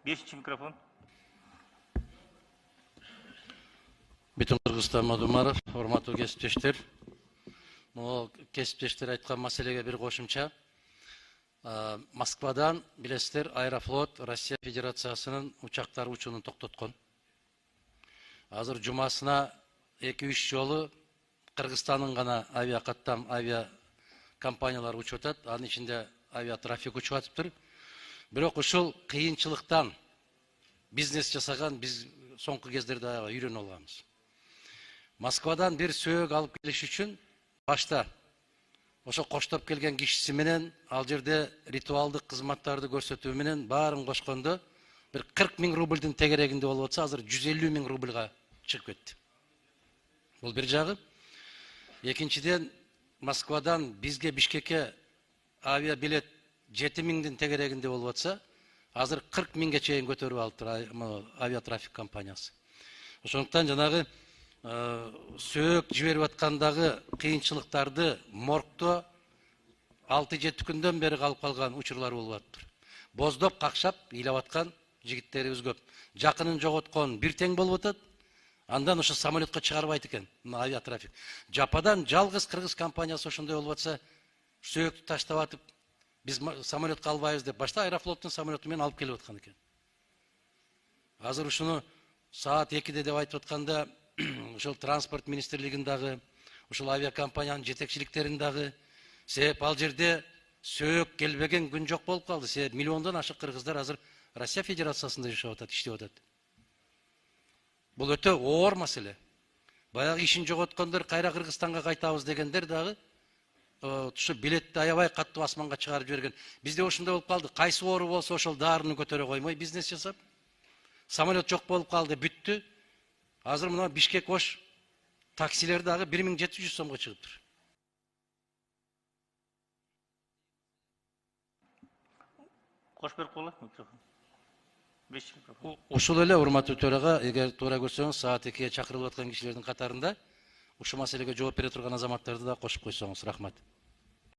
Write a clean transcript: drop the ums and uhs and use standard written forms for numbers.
Бешинчи микрофон. Бүтүн Кыргызстан Мадумаров, урматтуу кесиптештер. Могу кесиптештер айткан маселеге бир кошумча. Москвадан билесиздер, Аэрофлот Россия Федерациясынын учактары учуунун токтоткон. Азыр жумасына 2-3 жолу Кыргызстандын гана авиакаттам авиа компаниялар учуп атат. Анын ичинде авиатрафик учуп атыптыр. Бирок ушул кыйынчылыктан бизнес жасаган биз соңку кездерде үйрөнүп алганбыз. Москвадан бир сөөгү алып келиш үчүн башта ошо коштоп келген кишиси менен ал жерде ритуалдык кызматтарды көрсөтүү менен баарын кошкондо бир 40 000 рубльдин тегерегинде болуп атса, азыр 150 000 рубльга чыгып кетти. Бул бир жагы. Экинчиден, Москвадан бизге Бишкекке авиа билет 7 000 тегерегинде болуп атса, азыр 40 000ге чейин көтөрүп алыптыр авиатрафик компаниясы. Ошондуктан жанагы сөөк жиберип аткандагы кыйынчылыктарды моргто 6-7 күндөн бери калып калган учурлар болуп атыптыр. Боздоп, какшап, ыйлап аткан жигиттерибиз көп. Жакынын жоготкон бир тең болуп атат. Андан ошо самолетко чыгарбайт экен авиатрафик. Жападан жалгыз кыргыз компаниясы ошондой болуп атса, сөөктү таштап атып, биз самолетко албайбыз деп башта Аэрофлоттун самолету менен алып келип аткан экен. Азыр ушуну саат 2-де деп айтып атканда, ошол транспорт министрлигиндагы, ошол авиакомпаниянын жетекчиликтерин дагы, себеп ал жерде сөөк келбеген күн жок болуп калды. Себеп миллиондон ашык кыргыздар азыр Россия Федерациясында жашап атат, иштеп атат. Бул өтө оор маселе. Баягы ишин жоготкондор кайра Кыргызстанга кайтабыз дегендер дагы ушу билетти аябай катуу асманга чыгарып жиберген. Бизде ошондой болуп калды. Кайсы оору болсо ошол даарыны көтөрө коймой бизнес жасап, самолет жок болуп калды, бүттү. Азыр мына Бишкек Ош таксилер дагы 1700 сомго чыгыптыр. Кош берип коелу микрофон. Бешинчи микрофон. Ушул эле урматтуу төрага, эгер туура көрсөңүз, саат 2-ге чакырылып аткан кишилердин катарында ушу маселеге жооп бере турган азаматтарды да кошуп койсоңуз, рахмат.